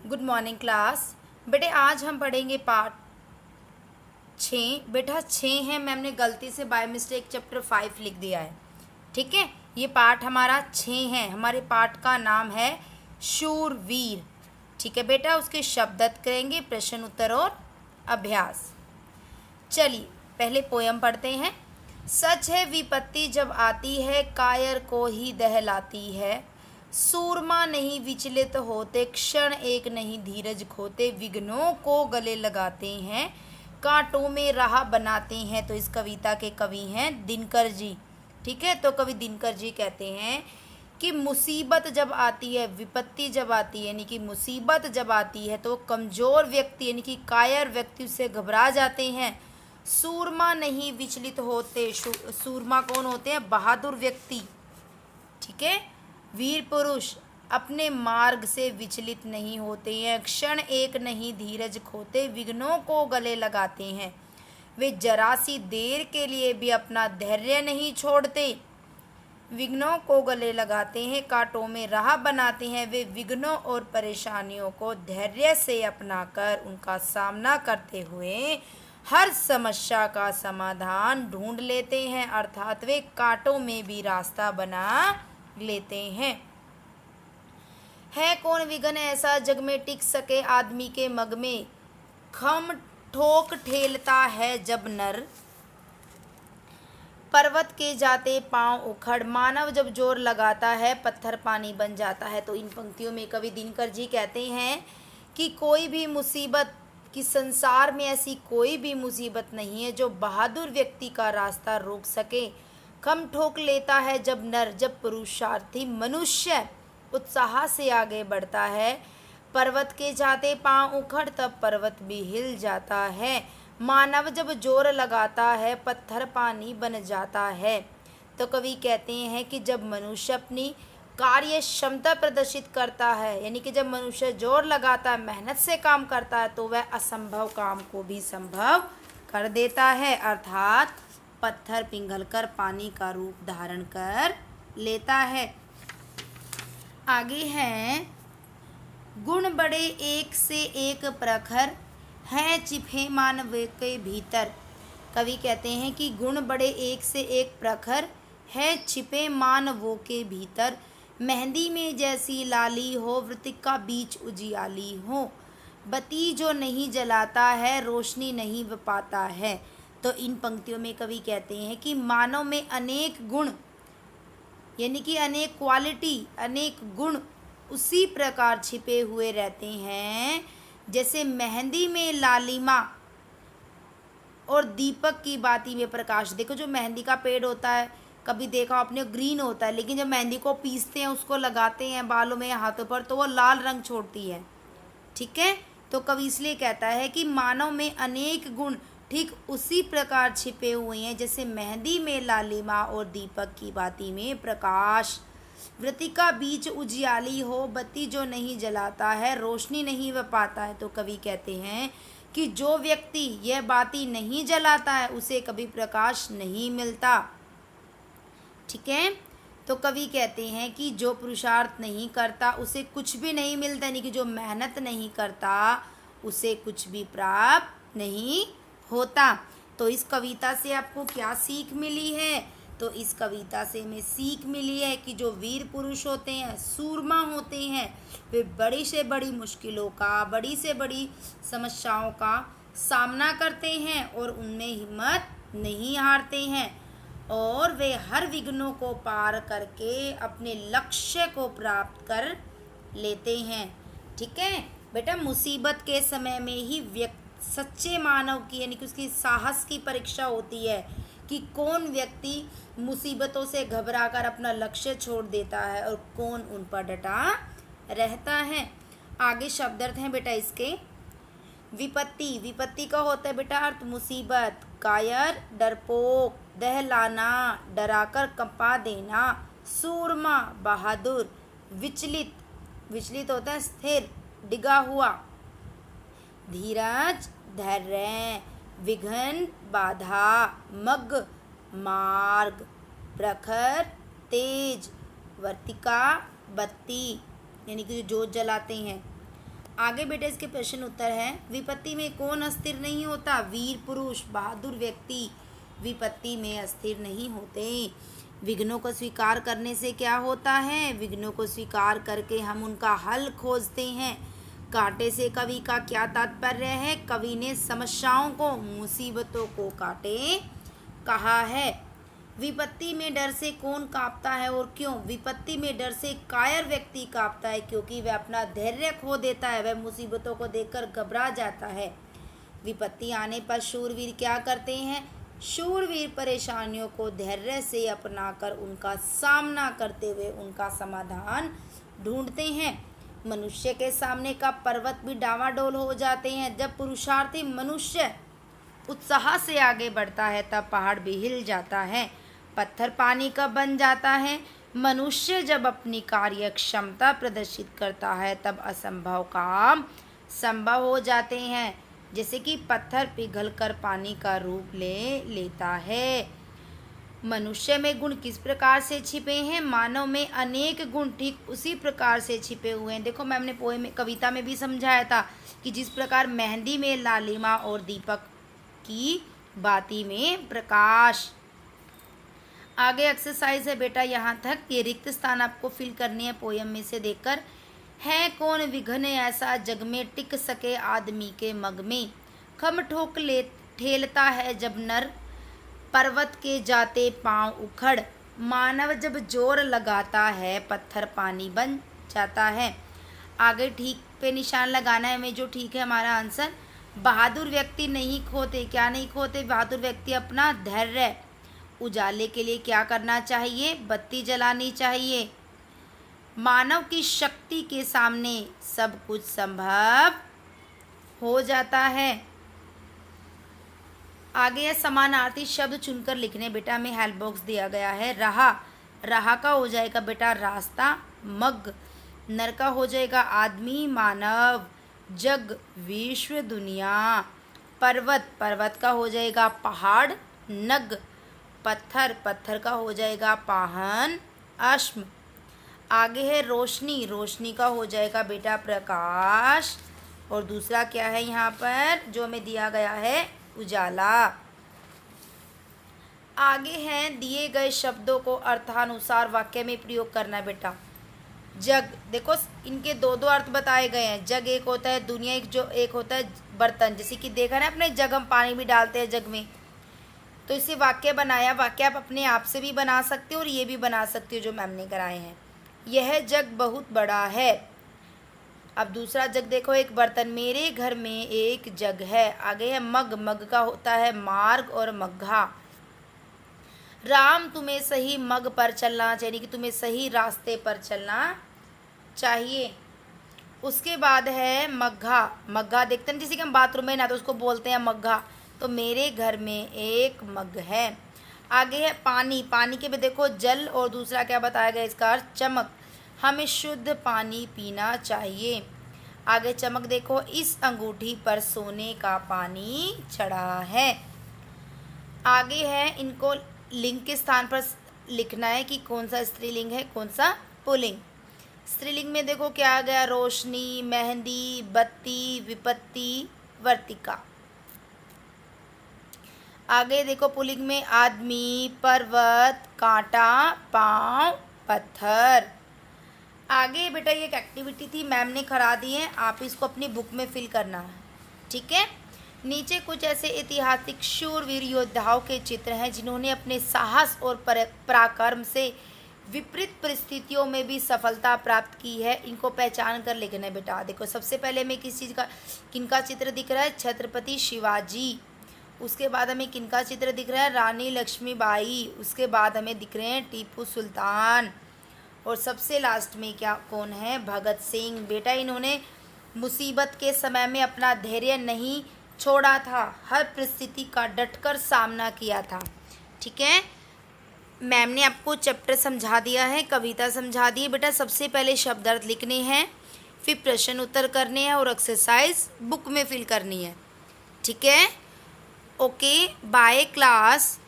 Good morning class. बेटे आज हम पढ़ेंगे पार्ट 6। बेटा 6 है, मैम ने गलती से बाय मिस्टेक चैप्टर 5 लिख दिया है। ठीक है, ये पार्ट हमारा 6 है। हमारे पार्ट का नाम है शूरवीर। ठीक है बेटा, उसके शब्दार्थ करेंगे, प्रश्न उत्तर और अभ्यास। चलिए पहले पोयम पढ़ते हैं। सच है विपत्ति जब आती है, कायर को ही दहलाती है। सूरमा नहीं विचलित होते, क्षण एक नहीं धीरज खोते। विघ्नों को गले लगाते हैं, कांटों में राह बनाते हैं। तो इस कविता के कवि हैं दिनकर जी। ठीक है, तो कवि दिनकर जी कहते हैं कि मुसीबत जब आती है, विपत्ति जब आती है यानी कि मुसीबत जब आती है, तो कमज़ोर व्यक्ति यानी कि कायर व्यक्ति उससे घबरा जाते हैं। सूरमा नहीं विचलित होते। सूरमा कौन होते हैं? बहादुर व्यक्ति। ठीक है, वीर पुरुष अपने मार्ग से विचलित नहीं होते हैं। क्षण एक नहीं धीरज खोते, विघ्नों को गले लगाते हैं। वे जरा सी देर के लिए भी अपना धैर्य नहीं छोड़ते। विघ्नों को गले लगाते हैं, कांटों में राह बनाते हैं। वे विघ्नों और परेशानियों को धैर्य से अपनाकर उनका सामना करते हुए हर समस्या का समाधान ढूंढ लेते हैं, अर्थात वे कांटों में भी रास्ता बना लेते हैं। है कौन विघ्न ऐसा जग में टिक सके आदमी के मग में। खम ठोक ठेलता है जब नर, पर्वत के जाते पांव उखड़। मानव जब जोर लगाता है, पत्थर पानी बन जाता है। तो इन पंक्तियों में कवि दिनकर जी कहते हैं कि कोई भी मुसीबत, कि संसार में ऐसी कोई भी मुसीबत नहीं है जो बहादुर व्यक्ति का रास्ता रोक सके। खम ठोक लेता है जब नर, जब पुरुषार्थी मनुष्य उत्साह से आगे बढ़ता है। पर्वत के जाते पांव उखड़, तब पर्वत भी हिल जाता है। मानव जब जोर लगाता है, पत्थर पानी बन जाता है। तो कवि कहते हैं कि जब मनुष्य अपनी कार्य क्षमता प्रदर्शित करता है, यानी कि जब मनुष्य जोर लगाता है, मेहनत से काम करता है, तो वह असंभव काम को भी संभव कर देता है, अर्थात पत्थर पिघलकर पानी का रूप धारण कर लेता है। आगे है, गुण बड़े एक से एक प्रखर, है छिपे मानव के भीतर। कवि कहते हैं कि गुण बड़े एक से एक प्रखर, है छिपे मानवों के भीतर। मेहंदी में जैसी लाली हो, वृत्तिका बीच उजियाली हो। बत्ती जो नहीं जलाता है, रोशनी नहीं पाता है। तो इन पंक्तियों में कवि कहते हैं कि मानव में अनेक गुण, यानी कि अनेक क्वालिटी, अनेक गुण उसी प्रकार छिपे हुए रहते हैं जैसे मेहंदी में लालिमा और दीपक की बाती में प्रकाश। देखो जो मेहंदी का पेड़ होता है, कभी देखा आपने, ग्रीन होता है, लेकिन जब मेहंदी को पीसते हैं, उसको लगाते हैं बालों में, हाथों पर, तो वो लाल रंग छोड़ती है। ठीक है, तो कवि इसलिए कहता है कि मानव में अनेक गुण ठीक उसी प्रकार छिपे हुए हैं जैसे मेहंदी में लालिमा और दीपक की बाती में प्रकाश। वृत्तिका बीच उजियाली हो, बत्ती जो नहीं जलाता है, रोशनी नहीं पाता है। तो कवि कहते हैं कि जो व्यक्ति यह बाती नहीं जलाता है, उसे कभी प्रकाश नहीं मिलता। ठीक है, तो कवि कहते हैं कि जो पुरुषार्थ नहीं करता उसे कुछ भी नहीं मिलता, यानी कि जो मेहनत नहीं करता उसे कुछ भी प्राप्त नहीं होता। तो इस कविता से आपको क्या सीख मिली है? तो इस कविता से हमें सीख मिली है कि जो वीर पुरुष होते हैं, सूरमा होते हैं, वे बड़ी से बड़ी मुश्किलों का, बड़ी से बड़ी समस्याओं का सामना करते हैं और उनमें हिम्मत नहीं हारते हैं, और वे हर विघ्नों को पार करके अपने लक्ष्य को प्राप्त कर लेते हैं। ठीक है बेटा, मुसीबत के समय में ही सच्चे मानव की, यानी कि उसकी साहस की परीक्षा होती है कि कौन व्यक्ति मुसीबतों से घबराकर अपना लक्ष्य छोड़ देता है और कौन उन पर डटा रहता है। आगे शब्दार्थ हैं बेटा इसके। विपत्ति, विपत्ति का होता है बेटा अर्थ मुसीबत। कायर डरपोक, दहलाना डराकर कंपा देना। सूरमा बहादुर। विचलित, विचलित होता है स्थिर, डिगा हुआ। धीरज धैर्य। विघ्न बाधा। मग मार्ग। प्रखर तेज। वर्तिका बत्ती, यानी कि जो जोत जलाते हैं। आगे बेटे इसके प्रश्न उत्तर है। विपत्ति में कौन अस्थिर नहीं होता? वीर पुरुष, बहादुर व्यक्ति विपत्ति में अस्थिर नहीं होते। विघ्नों को स्वीकार करने से क्या होता है? विघ्नों को स्वीकार करके हम उनका हल खोजते हैं। कांटे से कवि का क्या तात्पर्य है? कवि ने समस्याओं को, मुसीबतों को कांटे कहा है। विपत्ति में डर से कौन कांपता है और क्यों? विपत्ति में डर से कायर व्यक्ति कांपता है क्योंकि वह अपना धैर्य खो देता है, वह मुसीबतों को देखकर घबरा जाता है। विपत्ति आने पर शूरवीर क्या करते हैं? शूरवीर परेशानियों को धैर्य से अपनाकर उनका सामना करते हुए उनका समाधान ढूंढते हैं। मनुष्य के सामने का पर्वत भी डावाडोल हो जाते हैं। जब पुरुषार्थी मनुष्य उत्साह से आगे बढ़ता है तब पहाड़ भी हिल जाता है। पत्थर पानी का बन जाता है। मनुष्य जब अपनी कार्य क्षमता प्रदर्शित करता है तब असंभव काम संभव हो जाते हैं, जैसे कि पत्थर पिघलकर पानी का रूप ले लेता है। मनुष्य में गुण किस प्रकार से छिपे हैं? मानव में अनेक गुण ठीक उसी प्रकार से छिपे हुए हैं। देखो मैम ने पोएम में, कविता में भी समझाया था कि जिस प्रकार मेहंदी में लालिमा और दीपक की बाती में प्रकाश। आगे एक्सरसाइज है बेटा यहाँ तक। ये रिक्त स्थान आपको फिल करनी है पोयम में से देखकर। है कौन विघ्न ऐसा जग में टिक सके आदमी के मग में? खम ठोक ले ठेलता है जब नर, पर्वत के जाते पांव उखड़। मानव जब जोर लगाता है पत्थर पानी बन जाता है। आगे ठीक पे निशान लगाना है हमें, जो ठीक है हमारा आंसर। बहादुर व्यक्ति नहीं खोते, क्या नहीं खोते? बहादुर व्यक्ति अपना धैर्य। उजाले के लिए क्या करना चाहिए? बत्ती जलानी चाहिए। मानव की शक्ति के सामने सब कुछ संभव हो जाता है। आगे है समानार्थी शब्द चुनकर लिखने। बेटा में हेल्प बॉक्स दिया गया है। रहा, रहा का हो जाएगा बेटा रास्ता। मग, नर का हो जाएगा आदमी मानव। जग, विश्व दुनिया। पर्वत, पर्वत का हो जाएगा पहाड़। नग, पत्थर, पत्थर का हो जाएगा पाहन अश्म। आगे है रोशनी, रोशनी का हो जाएगा बेटा प्रकाश। और दूसरा क्या है यहाँ पर जो हमें दिया गया है? उजाला। आगे हैं दिए गए शब्दों को अर्थानुसार वाक्य में प्रयोग करना बेटा। जग, देखो इनके दो दो अर्थ बताए गए हैं। जग एक होता है दुनिया, एक होता है बर्तन। जैसे कि देखा ना अपने जग, हम पानी भी डालते हैं जग में, तो इसे वाक्य बनाया। वाक्य आप अपने आप से भी बना सकते हो और ये भी बना सकते हो जो मैम ने कराए हैं। यह जग बहुत बड़ा है। अब दूसरा जग देखो, एक बर्तन। मेरे घर में एक जग है। आगे है मग, मग का होता है मार्ग और मग्घा। राम, तुम्हें सही मग पर चलना चाहिए, कि तुम्हें सही रास्ते पर चलना चाहिए। उसके बाद है मग्घा, मग्घा देखते हैं जैसे कि हम बाथरूम में ना तो उसको बोलते हैं मग्घा, तो मेरे घर में एक मग है। आगे है पानी, पानी के भी देखो जल और दूसरा क्या बताया गया इसका अर्थ चमक। हमें शुद्ध पानी पीना चाहिए। आगे चमक देखो, इस अंगूठी पर सोने का पानी चढ़ा है। आगे है इनको लिंग के स्थान पर लिखना है कि कौन सा स्त्रीलिंग है कौन सा पुल्लिंग। स्त्रीलिंग में देखो क्या आ गया? रोशनी, मेहंदी, बत्ती, विपत्ति, वर्तिका। आगे देखो पुल्लिंग में आदमी, पर्वत, कांटा, पांव, पत्थर। आगे बेटा ये एक एक्टिविटी थी मैम ने करा दी है, आप इसको अपनी बुक में फिल करना है, ठीक है। नीचे कुछ ऐसे ऐतिहासिक शूरवीर योद्धाओं के चित्र हैं जिन्होंने अपने साहस और पराक्रम से विपरीत परिस्थितियों में भी सफलता प्राप्त की है। इनको पहचान कर लिखना है बेटा। देखो सबसे पहले हमें किस चीज़ का, किनका चित्र दिख रहा है? छत्रपति शिवाजी। उसके बाद हमें किनका चित्र दिख रहा है? रानी लक्ष्मीबाई। उसके बाद हमें दिख रहे हैं टीपू सुल्तान। और सबसे लास्ट में क्या कौन है? भगत सिंह। बेटा इन्होंने मुसीबत के समय में अपना धैर्य नहीं छोड़ा था, हर परिस्थिति का डटकर सामना किया था, ठीक है। मैम ने आपको चैप्टर समझा दिया है, कविता समझा दी है बेटा। सबसे पहले शब्दार्थ लिखने हैं, फिर प्रश्न उत्तर करने हैं और एक्सरसाइज बुक में फिल करनी है, ठीक है। Okay, bye class.